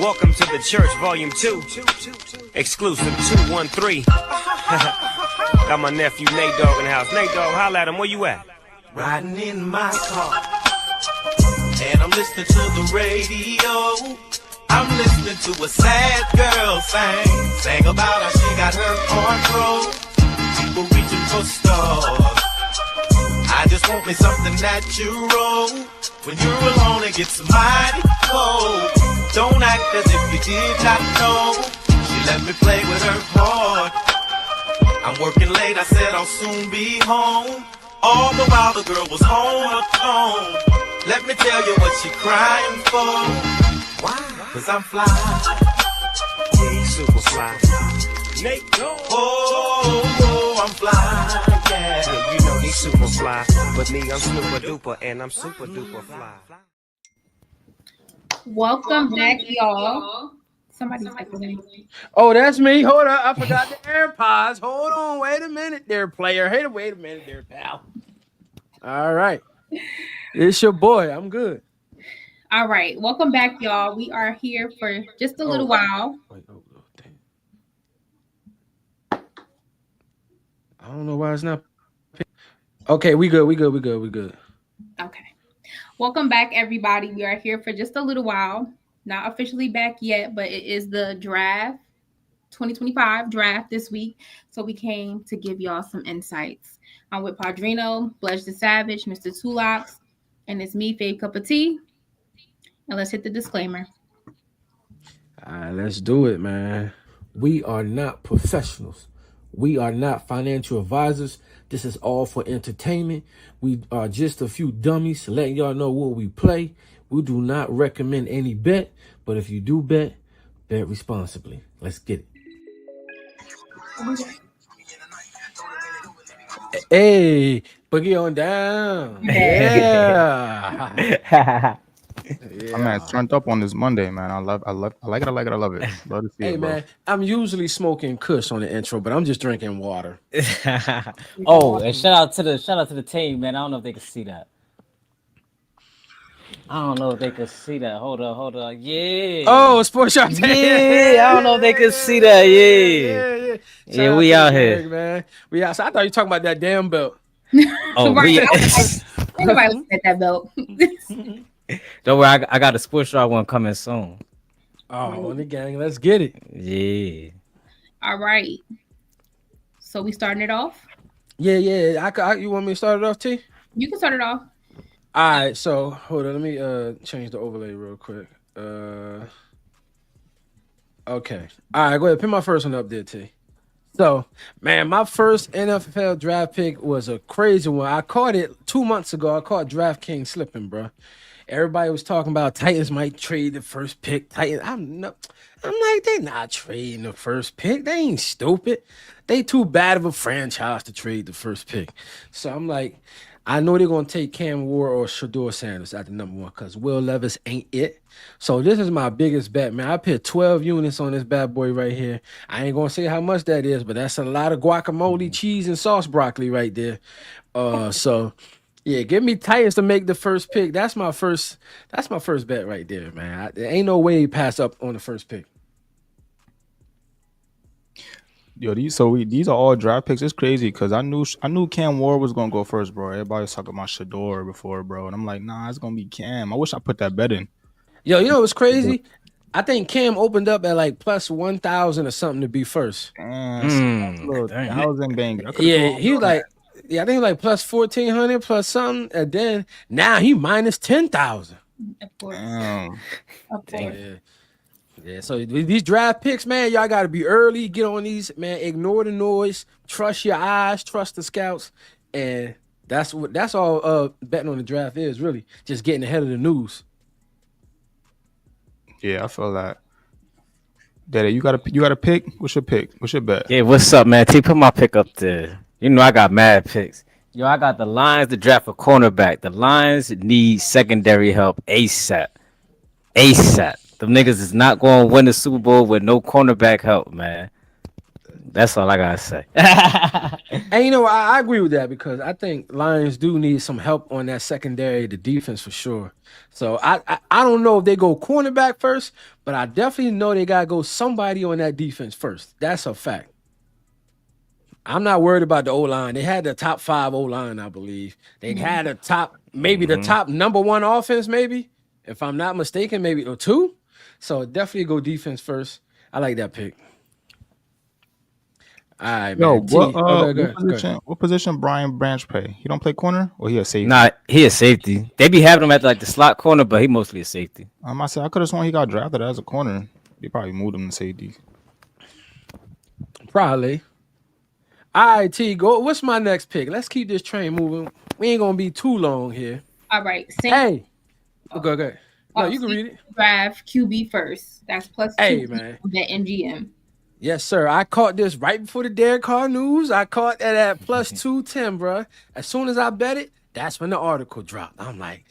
Welcome to the church, volume 2. Exclusive 213. Got my nephew Nate Dogg in the house. Nate Dogg, holla at him. Where you at? Riding in my car, and I'm listening to the radio. I'm listening to a sad girl sang about how she got her heart broke. People reaching for stars. I just want me something natural. When you're alone, it gets mighty cold. Don't act as if you did not know. She let me play with her heart. I'm working late, I said I'll soon be home. All the while the girl was on her phone. Let me tell you what she crying for. Why? Cause I'm fly. Yeah, super fly. Nate Dogg. Oh, I'm fly, yeah. Yeah, you know he's super fly. But me, I'm super duper, and I'm super duper fly. Welcome back, y'all. Somebody's echoing. Oh, that's me. Hold up. I forgot the AirPods. Hold on. Wait a minute there, player. Hey, wait a minute there, pal. All right. It's your boy. I'm good. All right. Welcome back, y'all. We are here for just a little while. Wait, damn. I don't know why it's not. Okay, we good. Okay. Welcome back, everybody. We are here for just a little while. Not officially back yet, but it is the draft, 2025 draft this week. So we came to give y'all some insights. I'm with Padrino, Bledge the Savage, Mr. Tulox, and it's me, Fave Cup of Tea. And let's hit the disclaimer. All right, let's do it, man. We are not professionals. We are not financial advisors. This is all for entertainment. We are just a few dummies letting y'all know what we play. We do not recommend any bet, but if you do bet responsibly. Let's get it. Hey, boogie on down. Yeah. Yeah. Man, turned up on this Monday, man. I like it. Love to see Hey, it, bro. man, I'm usually smoking Kush on the intro, but I'm just drinking water. Oh, and shout out to the team, man. I don't know if they can see that. Hold on. Yeah. Oh, Sports Shop. Yeah, I don't know if they can see that. Yeah. Yeah, we out here, man. We out. So I thought you were talking about that damn belt. Oh, Right. we. Ain't nobody looking at that belt. Don't worry, I got a sports draw one coming soon. Oh, on the gang, let's get it. Yeah. All right. So we starting it off? Yeah. You want me to start it off, T? You can start it off. All right, so hold on. Let me change the overlay real quick. Okay. All right, go ahead. Pick my first one up there, T. So, man, my first NFL draft pick was a crazy one. I caught it 2 months ago. I caught DraftKings slipping, bro. Everybody was talking about Titans might trade the first pick. I'm like, they not trading the first pick. They ain't stupid. They too bad of a franchise to trade the first pick. So I'm like, I know they're going to take Cam Ward or Shador Sanders at the number one because Will Levis ain't it. So this is my biggest bet, man. I put 12 units on this bad boy right here. I ain't going to say how much that is, but that's a lot of guacamole, cheese, and sauce broccoli right there. So, yeah, give me Titans to make the first pick. That's my first bet right there, man. There ain't no way he pass up on the first pick. Yo, these are all draft picks. It's crazy because I knew Cam Ward was gonna go first, bro. Everybody was talking about Shador before, bro, and I'm like, nah, it's gonna be Cam. I wish I put that bet in. Yo, you know what's crazy? I think Cam opened up at like plus 1,000 or something to be first. Damn, little thousand banger. Yeah, he was like, I think he was like plus 1,400 plus something, and then now he minus 10,000. Of course. Damn. Of course. Yeah, so these draft picks, man, y'all got to be early. Get on these, man. Ignore the noise. Trust your eyes. Trust the scouts. And that's all betting on the draft is, really. Just getting ahead of the news. Yeah, I feel that. Daddy, you got a pick? What's your pick? What's your bet? Yeah, what's up, man? T, put my pick up there. You know I got mad picks. Yo, I got the Lions to draft a cornerback. The Lions need secondary help ASAP. Them niggas is not going to win the Super Bowl with no cornerback help, man. That's all I gotta say. And you know, I agree with that because I think Lions do need some help on that secondary, the defense for sure. So I don't know if they go cornerback first, but I definitely know they gotta go somebody on that defense first. That's a fact. I'm not worried about the O line. They had the top 5 O line, I believe. They had a top, maybe the top number 1 offense, maybe if I'm not mistaken, maybe or 2. So definitely go defense first. I like that pick. All right, Yo, man. T. Okay, go ahead. what position Brian Branch play? He don't play corner or he a safety? Nah, he a safety. They be having him at like the slot corner, but he mostly a safety. I said I could have sworn he got drafted as a corner. They probably moved him to safety. Probably. All right, T. Go. What's my next pick? Let's keep this train moving. We ain't gonna be too long here. All right. Hey. Go. No, you can read it. Draft QB first. That's plus 2. Hey, man. That MGM. Yes, sir. I caught this right before the Derek Carr news. I caught that at plus 210, bro. As soon as I bet it, that's when the article dropped. I'm like,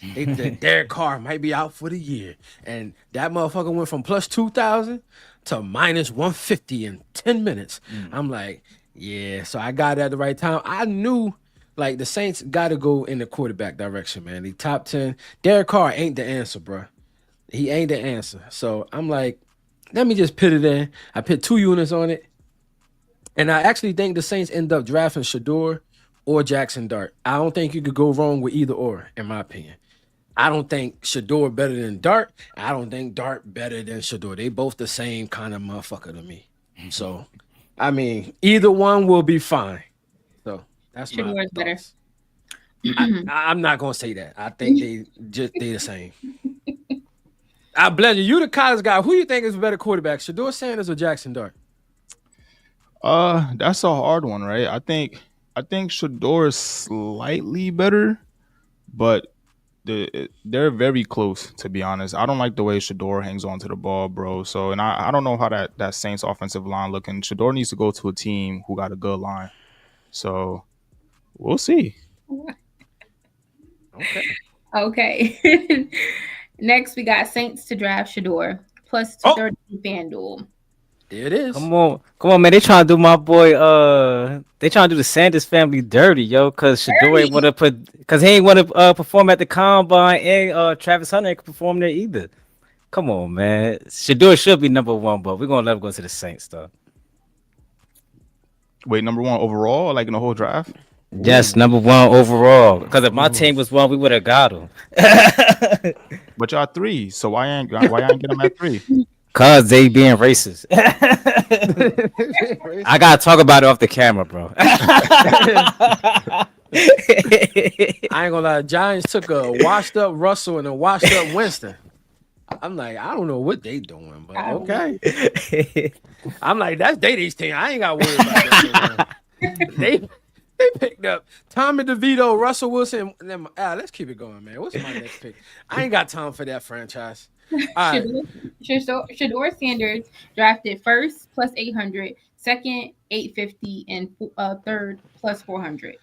Derek Carr might be out for the year. And that motherfucker went from plus 2,000 to minus 150 in 10 minutes. I'm like, yeah. So I got it at the right time. I knew, like, the Saints got to go in the quarterback direction, man. The top 10. Derek Carr ain't the answer, bro. He ain't the answer. So I'm like, let me just put it in. I put 2 units on it. And I actually think the Saints end up drafting Shador or Jackson Dart. I don't think you could go wrong with either or, in my opinion. I don't think Shador better than Dart. I don't think Dart better than Shador. They both the same kind of motherfucker to me. So, I mean, either one will be fine. So, that's my Shador's better. thoughts. I'm not going to say that. I think they the same. I bless you. You the college guy. Who you think is a better quarterback, Shador Sanders or Jackson Dart? That's a hard one, right? I think Shador is slightly better, but they're very close, to be honest. I don't like the way Shador hangs on to the ball, bro. So, and I don't know how that Saints offensive line looking. Shador needs to go to a team who got a good line. So, we'll see. Okay. Next, we got Saints to draft Shador plus 230 FanDuel. There it is. Come on, man. They trying to do my boy. They trying to do the Sanders family dirty, yo. Cause Shador ain't want to cause he ain't want to perform at the combine, and Travis Hunter ain't perform there either. Come on, man. Shador should be number 1, but we're gonna let him go to the Saints, though. Wait, number 1 overall, like in the whole draft? Yes, number 1 overall. Because if my team was 1, we would have got him. But y'all 3, so why ain't get him at 3? Cause they being racist. I gotta talk about it off the camera, bro. I ain't gonna lie. Giants took a washed up Russell and a washed up Winston. I'm like, I don't know what they doing, but okay. I'm like, that's Day's team. I ain't got to worry about that. They picked up Tommy DeVito, Russell Wilson. Let's keep it going, man. What's my next pick? I ain't got time for that franchise. All right. Shador Sanders drafted first plus 800, second 850, and third plus 400.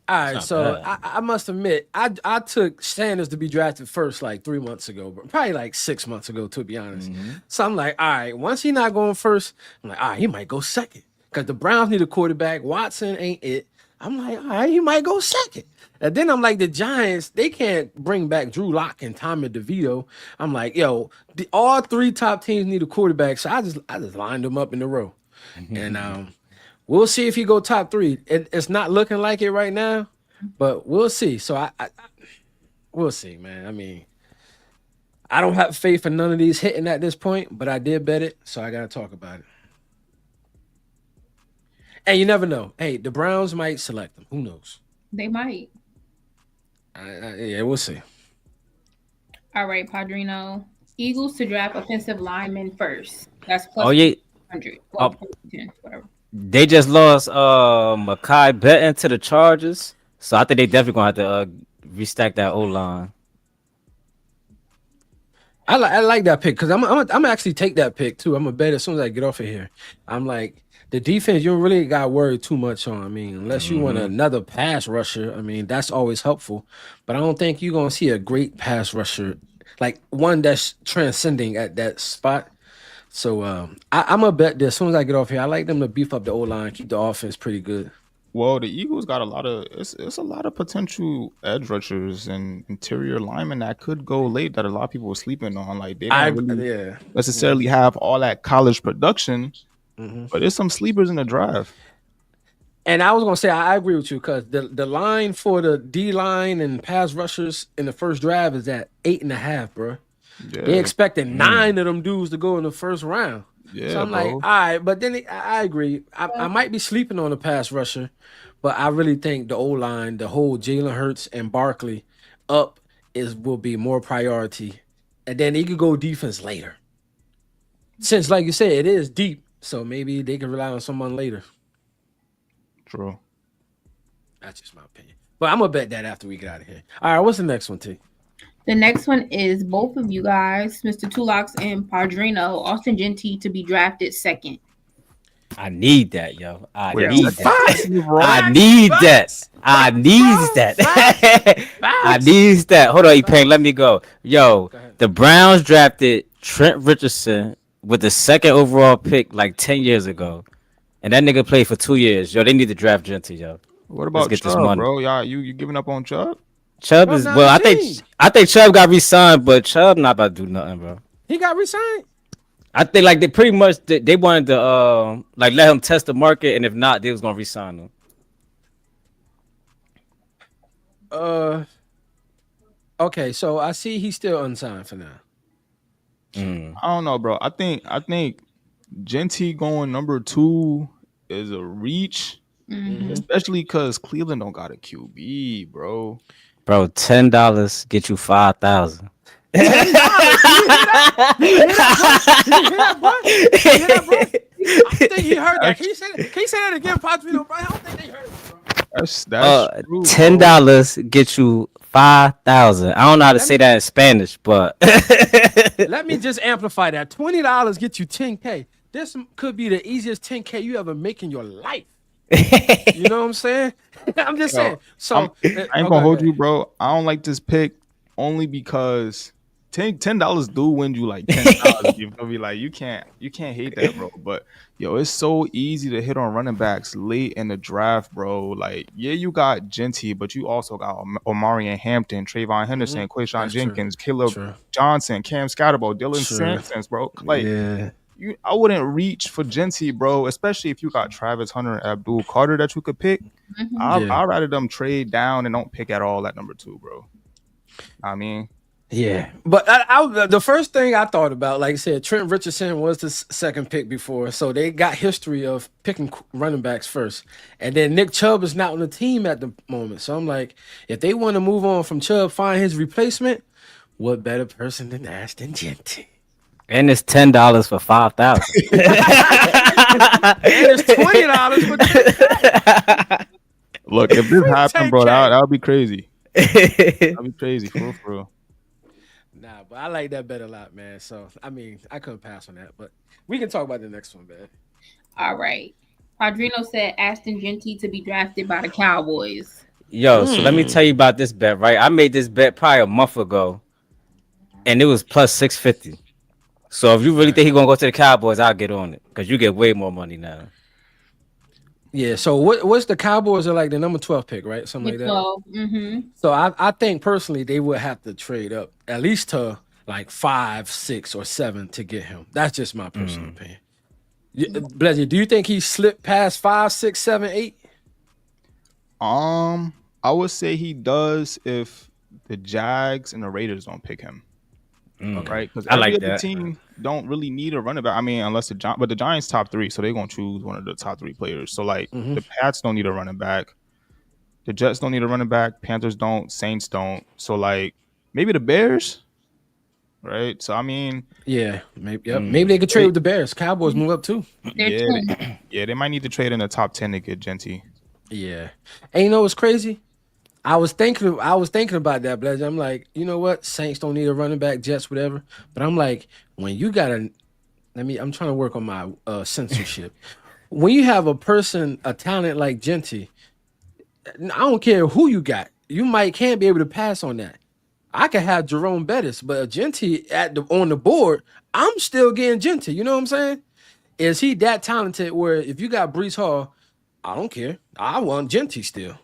All right, so I must admit, I took Sanders to be drafted first like 3 months ago, but probably like 6 months ago, to be honest. So I'm like, all right, once he's not going first, I'm like, all right, he might go second because the Browns need a quarterback. Watson ain't it. I'm like, all right, he might go second. And then I'm like, the Giants, they can't bring back Drew Lock and Tommy DeVito. I'm like, yo, all 3 top teams need a quarterback, so I just lined them up in a row, and we'll see if he go top 3. It's not looking like it right now, but we'll see. So we'll see, man. I mean, I don't have faith in none of these hitting at this point, but I did bet it, so I got to talk about it. And you never know. Hey, the Browns might select them. Who knows? They might. Yeah, we'll see. All right, Padrino. Eagles to draft offensive lineman first. That's plus 100. Well, 10, whatever. They just lost Mekhi Betton to the Chargers, so I think they definitely gonna have to restack that O-line. I like that pick because I'm actually take that pick too. I'm gonna bet as soon as I get off of here. I'm like, the defense, you don't really got to worry too much on. I mean, unless you want another pass rusher, I mean, that's always helpful. But I don't think you're gonna see a great pass rusher, like one that's transcending at that spot. So I'm gonna bet that as soon as I get off here, I like them to beef up the O line, keep the offense pretty good. Well, the Eagles got a lot of it's a lot of potential edge rushers and interior linemen that could go late that a lot of people are sleeping on. Like they don't really Yeah. necessarily have all that college production, Mhm. but there's some sleepers in the draft. And I was gonna say I agree with you because the line for the D line and pass rushers in the first drive is at 8.5, bro. They Yeah, expected 9 of them dudes to go in the first round. yeah, So I'm like, bro. all right, but then I agree. I might be sleeping on the pass rusher, but I really think the O line, the whole Jalen Hurts and Barkley up will be more priority, and then they could go defense later. Since, like you said, it is deep, so maybe they can rely on someone later. True. That's just my opinion. But I'm gonna bet that after we get out of here. All right, what's the next one, T? The next one is both of you guys, Mr. Tulox and Padrino, Austin Genty to be drafted second. I need that, yo. I Wait, need second? that. I need that. I need that. I need that. Hold on, E-Pain, let me go. Yo, the Browns drafted Trent Richardson with the second overall pick like 10 years ago. And that nigga played for 2 years. Yo, they need to draft Genty, yo. What Let's about get this Chubb, money. bro? Y'all, you giving up on Chubb? Chubb Bro, is not well. a I team. think Chubb got re-signed, but Chubb not about to do nothing, bro. He got re-signed. I think like they pretty much they wanted to like let him test the market, and if not, they was gonna re-sign him. Okay, so I see he's still unsigned for now. Mm. I don't know, bro. I think Genty going number 2 is a reach, especially because Cleveland don't got a QB, bro. Bro, $10 get you 5,000. You hear that, bro? I think he heard that. Can you say that again, Padrino? Bro, I don't think they heard it, bro. That's true, bro. $10 get you 5,000. I don't know how to say that in Spanish, but Let me just amplify that. $20 get you 10K. This could be the easiest 10K you ever make in your life. You know what I'm saying? I'm just saying. So I ain't gonna hold you, bro. I don't like this pick only because $10 do win you like $10. You feel me? Like you can't hate that, bro. But yo, it's so easy to hit on running backs late in the draft, bro. Like, yeah, you got Genty, but you also got Omarion Hampton, Trayvon Henderson, Quayshawn Jenkins, Caleb Johnson, Cam Scatterbo, Dylan Sampson, bro. Like, I wouldn't reach for Genty, bro, especially if you got Travis Hunter and Abdul Carter that you could pick. I'd rather them trade down and don't pick at all at number 2, bro. I mean, yeah, but the first thing I thought about, like I said, Trent Richardson was the second pick before, so they got history of picking running backs first, and then Nick Chubb is not on the team at the moment, so I'm like, if they want to move on from Chubb, find his replacement, what better person than Ashton Genty? and it's $10 for 5,000. And it's $20 for 10K. Look, if this happened, bro, that would be crazy. That'd be crazy, for real. Nah, but I like that bet a lot, man. So, I mean, I couldn't pass on that, but we can talk about the next one, man. All right. Padrino said Ashton Genty to be drafted by the Cowboys. Yo, so let me tell you about this bet, right? I made this bet probably a month ago, and it was plus 650. So if you really think he's going to go to the Cowboys, I'll get on it, because you get way more money now. Yeah, so what's the Cowboys are like the number 12 pick, right? Something like that. 12. Mm-hmm. So I think personally they would have to trade up at least to like 5, 6, or 7 to get him. That's just my personal opinion. Bledger, do you think he slipped past 5, 6, 7, 8? I would say he does if the Jags and the Raiders don't pick him. Right? Because I like every other that. team don't really need a running back. I mean, unless the Giants top 3, so they're gonna choose one of the top 3 players. So like the Pats don't need a running back, the Jets don't need a running back, Panthers don't, Saints don't. So like maybe the Bears, right? So I mean, Yeah, maybe maybe they could trade with the Bears. Cowboys move up too. they might need to trade in the top 10 to get Genty. Yeah, and you know what's crazy? I was thinking about that, Bledger. I'm like, you know what? Saints don't need a running back, Jets, whatever. But I'm like, when you got I'm trying to work on my censorship. When you have a talent like Genty, I don't care who you got. You can't be able to pass on that. I could have Jerome Bettis, but Genty on the board, I'm still getting Genty. You know what I'm saying? Is he that talented where if you got Brees Hall, I don't care. I want Genty still.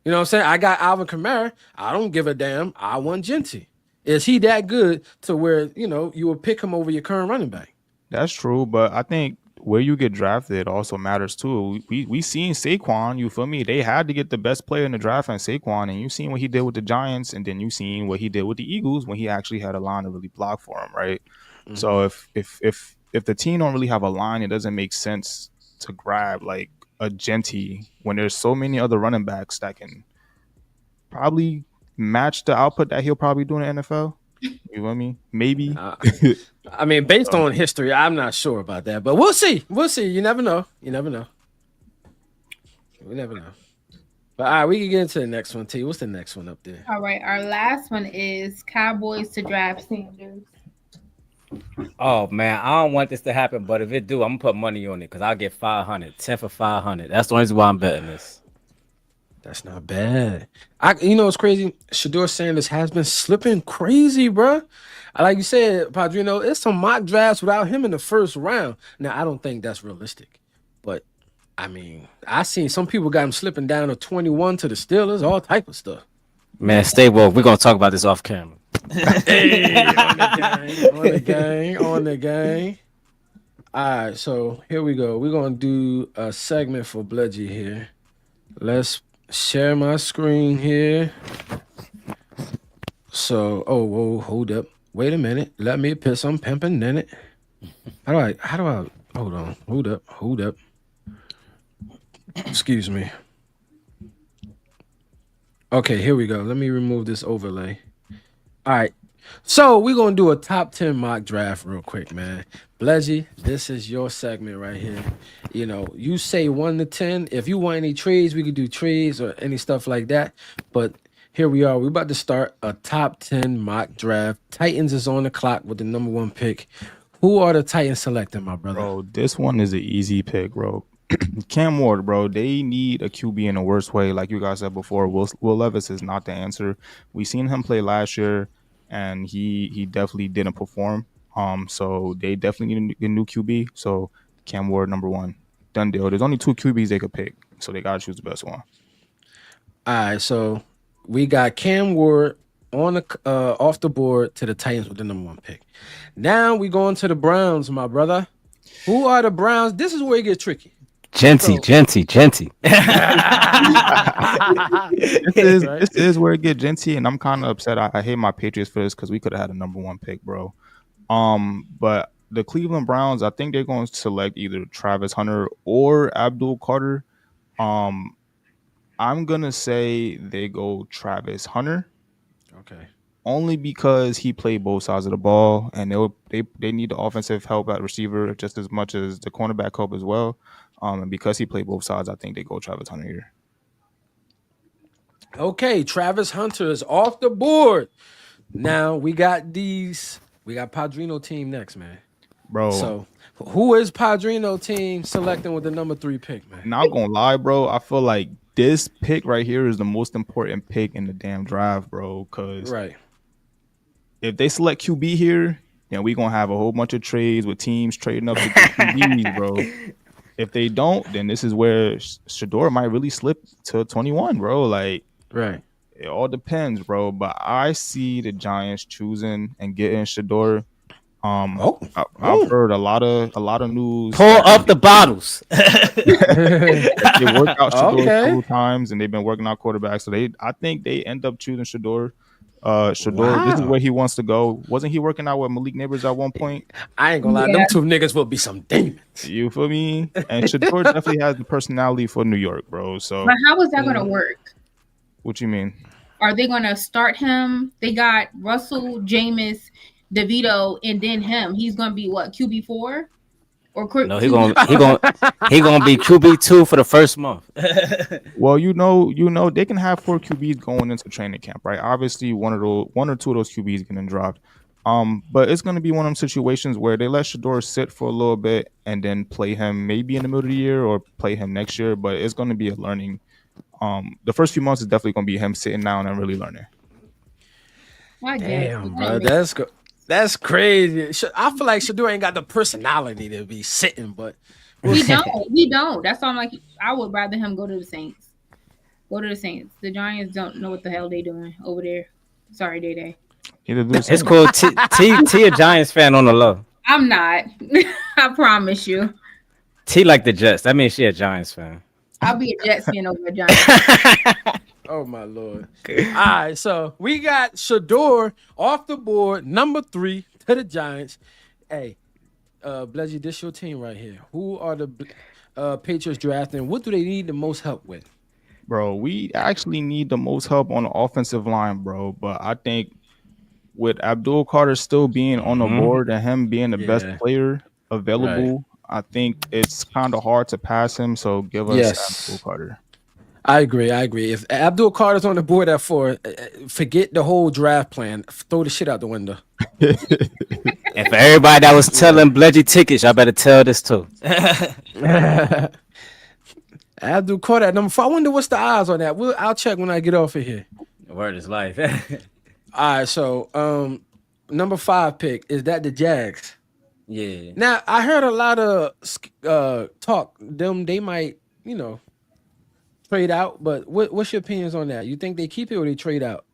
You know what I'm saying? I got Alvin Kamara. I don't give a damn. I want Genty. Is he that good to where, you will pick him over your current running back? That's true, but I think where you get drafted also matters too. We seen Saquon, you feel me? They had to get the best player in the draft and Saquon, and you seen what he did with the Giants, and then you seen what he did with the Eagles when he actually had a line to really block for him, right? Mm-hmm. So if the team don't really have a line, it doesn't make sense to grab like a Genty when there's so many other running backs that can probably match the output that he'll probably do in the NFL. You know what I mean? Maybe. I mean, based on history, I'm not sure about that, but we'll see. We'll see. You never know. We never know. But all right, we can get into the next one. T, what's the next one up there? All right, our last one is Cowboys to draft Sanders. Oh man, I don't want this to happen, but if it do, I'm gonna put money on it because I'll get 500, 10 for 500. That's the only reason why I'm betting this. That's not bad. It's crazy. Shedeur Sanders has been slipping crazy, bro. Like you said, Padrino, it's some mock drafts without him in the first round. Now, I don't think that's realistic, but I mean, I seen some people got him slipping down to 21 to the Steelers, all type of stuff. Man, stay woke. We're gonna talk about this off camera. Hey, on the gang. All right, so here we go. We're gonna do a segment for Bludgy here. Let's share my screen here. So, whoa, hold up. Wait a minute. Let me put some pimping in it. How do I, hold on. Hold up. Excuse me. Okay, here we go. Let me remove this overlay. All right. So we're going to do a top 10 mock draft real quick, man. Bludgy, this is your segment right here. You say 1 to 10. If you want any trades, we could do trades or any stuff like that. But here we are. We're about to start a top 10 mock draft. Titans is on the clock with the number 1 pick. Who are the Titans selecting, my brother? Bro, this one is an easy pick, bro. Cam Ward, bro. They need a QB in the worst way. Like you guys said before, Will Levis is not the answer. We seen him play last year, and he definitely didn't perform. So they definitely need a new QB. So Cam Ward, number 1. Done deal. There's only 2 QBs they could pick, so they gotta choose the best one. All right, so we got Cam Ward on the off the board to the Titans with the number 1 pick. Now we going to the Browns, my brother. Who are the Browns? This is where it gets tricky. Genty. This is where it gets Genty, and I'm kind of upset. I hate my Patriots for this because we could have had a number 1 pick, bro. But the Cleveland Browns, I think they're going to select either Travis Hunter or Abdul Carter. I'm gonna say they go Travis Hunter. Okay. Only because he played both sides of the ball, and they need the offensive help at receiver just as much as the cornerback help as well. And because he played both sides, I think they go Travis Hunter here. Okay, Travis Hunter is off the board. Now we got Padrino team next, man. Bro. So who is Padrino team selecting with the number 3 pick, man? Not gonna lie, bro. I feel like this pick right here is the most important pick in the damn draft, bro. Because if they select QB here, then we gonna have a whole bunch of trades with teams trading up to QBs, bro. If they don't, then this is where Shedeur might really slip to 21, bro. Like, it all depends, bro. But I see the Giants choosing and getting Shedeur. I've heard a lot of news. Pull up the bottles. They worked out Shedeur a couple times, and they've been working out quarterbacks. So I think they end up choosing Shedeur. This is where he wants to go. Wasn't he working out with Malik Neighbors at one point? I ain't gonna lie, them 2 niggas will be some demons. You feel me? And Shedeur definitely has the personality for New York, bro. So, but how is that gonna work? What you mean? Are they gonna start him? They got Russell, Jameis, DeVito, and then him. He's gonna be what, QB4? No, he gonna be QB2 for the first month. Well, you know, they can have 4 QBs going into training camp, right? Obviously, one or 2 of those QBs getting dropped. But it's gonna be one of them situations where they let Shedeur sit for a little bit and then play him maybe in the middle of the year or play him next year. But it's gonna be a learning. The first few months is definitely gonna be him sitting down and really learning. I guess. Damn, bro, that's crazy. I feel like Shador ain't got the personality to be sitting, but We don't. We don't. That's why I'm like, I would rather him go to the Saints. Go to the Saints. The Giants don't know what the hell they doing over there. Sorry, Day Day. It's cool. T a Giants fan on the low. I'm not. I promise you. T like the Jets. That means she a Giants fan. I'll be a Jets fan over a Giants. oh my lord. All right, so we got Shador off the board, number 3 to the Giants. Hey, Bledgy, this your team right here. Who are the Patriots drafting? What do they need the most help with? Bro, we actually need the most help on the offensive line, bro. But I think with Abdul Carter still being on the board and him being the best player available, I think it's kind of hard to pass him. So give us Abdul Carter. I agree. If Abdul Carter's on the board at 4, forget the whole draft plan. Throw the shit out the window. And for everybody that was telling Bledgy tickets, y'all better tell this too. Abdul Carter at number 4. I wonder what's the odds on that. I'll check when I get off of here. Word is life. All right, so number 5 pick, is that the Jags? Yeah. Now I heard a lot of talk. They might, trade out. But what's your opinions on that? You think they keep it or they trade out?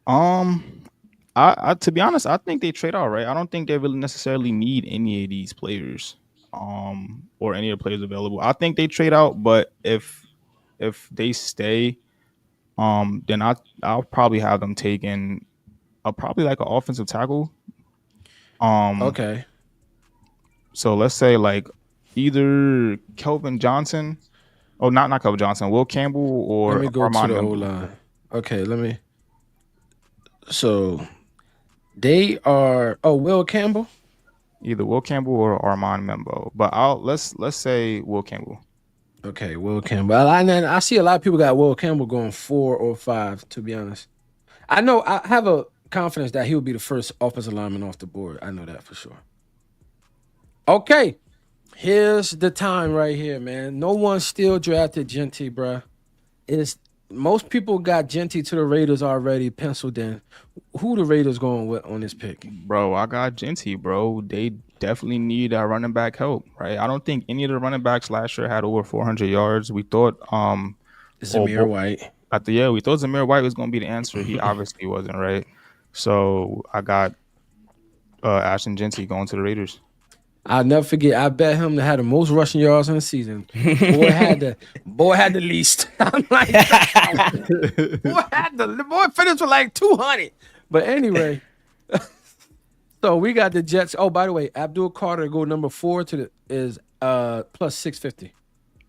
I to be honest, I think they trade out, right? I don't think they really necessarily need any of these players, or any of the players available. I think they trade out, but if they stay, then I'll probably have them taking probably like an offensive tackle. Okay. So let's say like either Kelvin Johnson, not Kelvin Johnson, Will Campbell, or let me go Armand to the Membo. O-line. Okay, So they are Will Campbell. Either Will Campbell or Armand Membo, but let's say Will Campbell. Okay, Will Campbell. I see a lot of people got Will Campbell going 4 or 5. To be honest, I know I have a confidence that he will be the first offensive lineman off the board. I know that for sure. Okay, here's the time right here, man. No one still drafted Genty, bruh. Most people got Genty to the Raiders already penciled in. Who the Raiders going with on this pick? Bro, I got Genty, bro. They definitely need that running back help, right? I don't think any of the running backs last year had over 400 yards. We thought Zamir White. We thought Zamir White was going to be the answer. He obviously wasn't, right? So I got Ashton Genty going to the Raiders. I'll never forget. I bet him to have the most rushing yards in the season. Boy had the least. I'm like, boy finished with like 200. But anyway, so we got the Jets. Oh, by the way, Abdul Carter go number 4 is plus 650.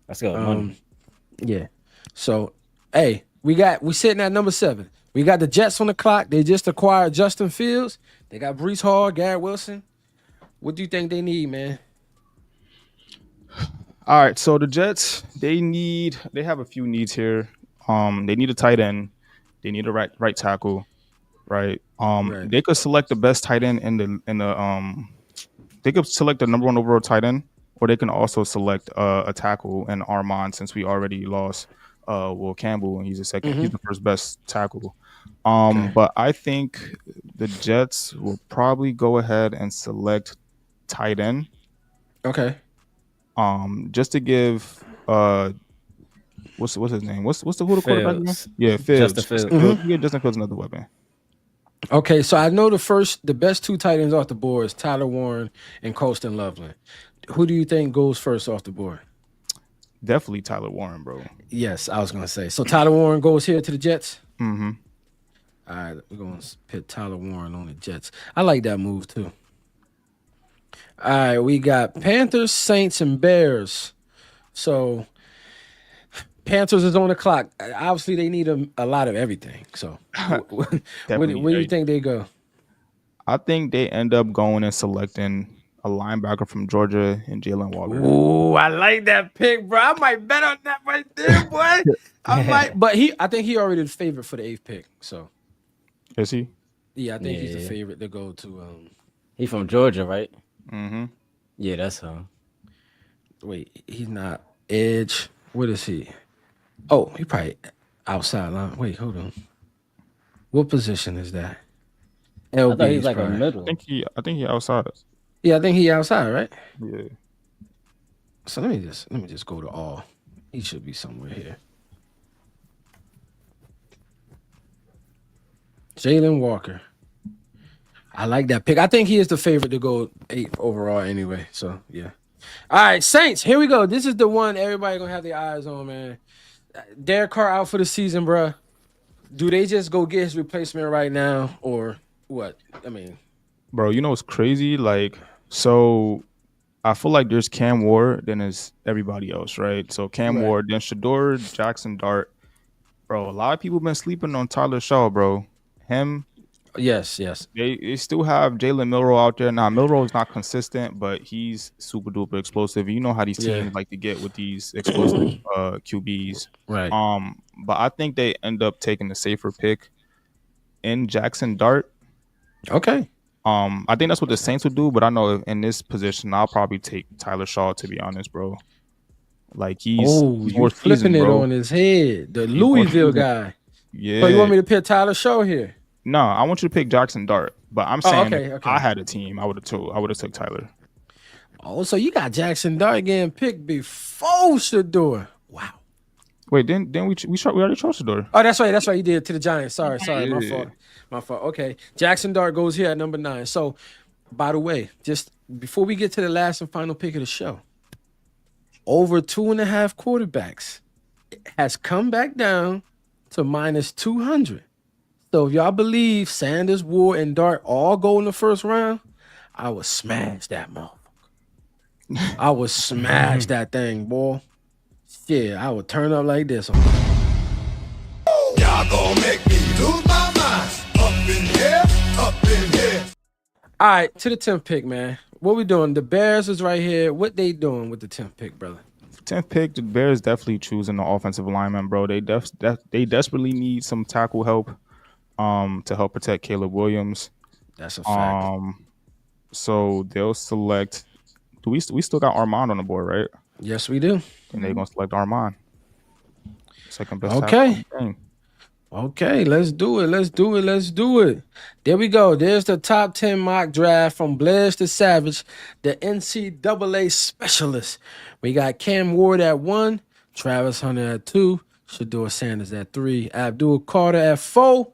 Let's go. Yeah. So hey, we sitting at number 7. We got the Jets on the clock. They just acquired Justin Fields. They got Breece Hall, Garrett Wilson. What do you think they need, man? All right, so the Jets, they have a few needs here. They need a tight end. They need a right tackle, right? They could select the best tight end they could select the number 1 overall tight end, or they can also select a tackle and Armand, since we already lost Will Campbell and he's the second. He's the first best tackle. But I think the Jets will probably go ahead and select tight end. Okay. Just to give what's his name? Who the quarterback name? Yeah, Fields. Justin Fields. Yeah, Justin Fields another weapon. Okay, so I know the best 2 tight ends off the board is Tyler Warren and Colston Loveland. Who do you think goes first off the board? Definitely Tyler Warren, bro. Yes, I was gonna say. So Tyler Warren goes here to the Jets. Mm-hmm. All right, we're gonna put Tyler Warren on the Jets. I like that move too. All right, we got Panthers, Saints, and Bears. So Panthers is on the clock. Obviously, they need a lot of everything. So where do you think they go? I think they end up going and selecting a linebacker from Georgia and Jalen Walker. Ooh, I like that pick, bro. I might bet on that right there, boy. But I think he already the favorite for the 8th pick. So is he? Yeah, I think he's the favorite to go to. He from Georgia, right? Mm-hmm. Yeah, that's him. Wait, he's not edge. What is he? Oh, he probably outside line. Wait, hold on. What position is that? I thought he LB was is like a prime. middle. I think he outside us. Yeah, I think he outside, right? Yeah. So let me just go to all. He should be somewhere here. Jalen Walker. I like that pick. I think he is the favorite to go 8th overall anyway. So yeah. All right, Saints. Here we go. This is the one everybody gonna have their eyes on, man. Derek Carr out for the season, bruh. Do they just go get his replacement right now, or what? I mean, Bro, you know what's crazy? Like, so I feel like there's Cam Ward, then there's everybody else, right? So Cam Right. Ward, then Shador, Jackson Dart. Bro, a lot of people been sleeping on Tyler Shaw, bro. Him, yes. they still have Jalen Milroe out there. Now, Milroe is not consistent, but he's super duper explosive. You know how these Yeah. teams like to get with these explosive QBs. Right. But I think they end up taking the safer pick in Jackson Dart. Okay. I think that's what the Saints would do, but I know in this position, I'll probably take Tyler Shaw, to be honest, bro. Like he's You more flipping seasoned, it bro. on his head. The He's more Louisville seasoned. guy. Yeah. So you want me to pick Tyler Shaw here? No, I want you to pick Jackson Dart. But I'm saying okay, if okay. I had a team, I would have took Tyler. Oh, so you got Jackson Dart getting picked before Shador. Wow. Wait, then we already chose Shador. Oh, that's right. You did to the Giants. Sorry. Yeah. My fault. Okay. Jackson Dart goes here at number 9. So, by the way, just before we get to the last and final pick of the show, over 2.5 quarterbacks has come back down to minus 200. So if y'all believe Sanders, Ward, and Dart all go in the first round, I would smash that motherfucker. I would smash that thing, boy. Shit, I would turn up like this. Y'all gonna make me lose my mind. Up in here, up in here. All right, to the 10th pick, man. What we doing? The Bears is right here. What they doing with the 10th pick, brother? 10th pick, the Bears definitely choosing the offensive lineman, bro. They desperately need some tackle help to help protect Caleb Williams. That's a fact. So they'll select. We still got Armand on the board, right? Yes, we do. And they're gonna select Armand. Second best. Okay. tackle in the game. Okay, let's do it. There we go. There's the top 10 mock draft from Blair's to Savage, the NCAA specialist. We got Cam Ward at 1, Travis Hunter at 2, Shador Sanders at 3, Abdul Carter at 4,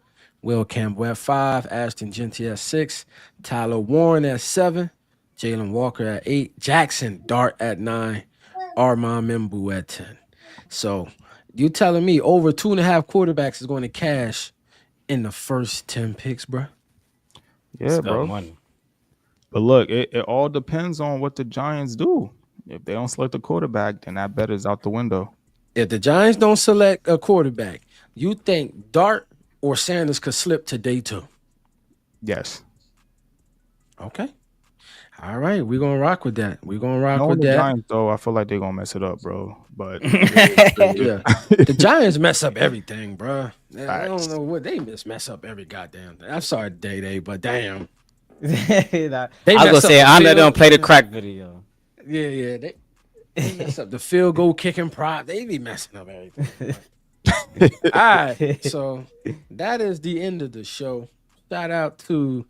Will Campbell at 5, Ashton Genty at 6, Tyler Warren at 7, Jalen Walker at 8, Jackson Dart at 9, Armand Membu at 10. So you telling me over 2.5 quarterbacks is going to cash in the first 10 picks, bro? Yeah, bro. Money. But look, it all depends on what the Giants do. If they don't select a quarterback, then that bet is out the window. If the Giants don't select a quarterback, you think Dart or Sanders could slip to day 2? Yes. Okay. All right, we're gonna rock with that. Knowing the Giants, though, I feel like they're gonna mess it up, bro. But Yeah, the Giants mess up everything, bro. I Facts. don't know what they mess up every goddamn thing. I'm sorry, Day, but damn. I was mess gonna up say the I let field. them play the crack video. Yeah, they mess up the field goal kicking prop. They be messing up everything. All right, so that is the end of the show. Shout out to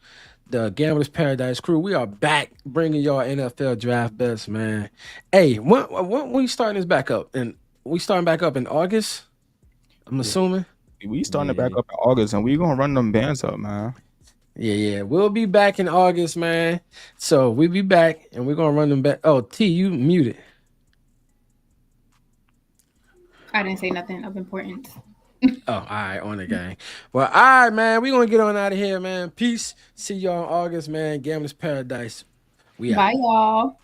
the Gamblers Paradise crew. We are back bringing y'all NFL draft bets, man. Hey, when we starting this back up? And we starting back up in August? I'm assuming. we starting to back up in August, and we gonna run them bands up, man. Yeah. We'll be back in August, man. So we'll be back, and we're gonna run them back. Oh, T, you muted. I didn't say nothing of importance. Oh, all right, on the gang. Well, all right, man. We're gonna get on out of here, man. Peace. See y'all in August, man. Gamblers Paradise. We out. Bye, y'all.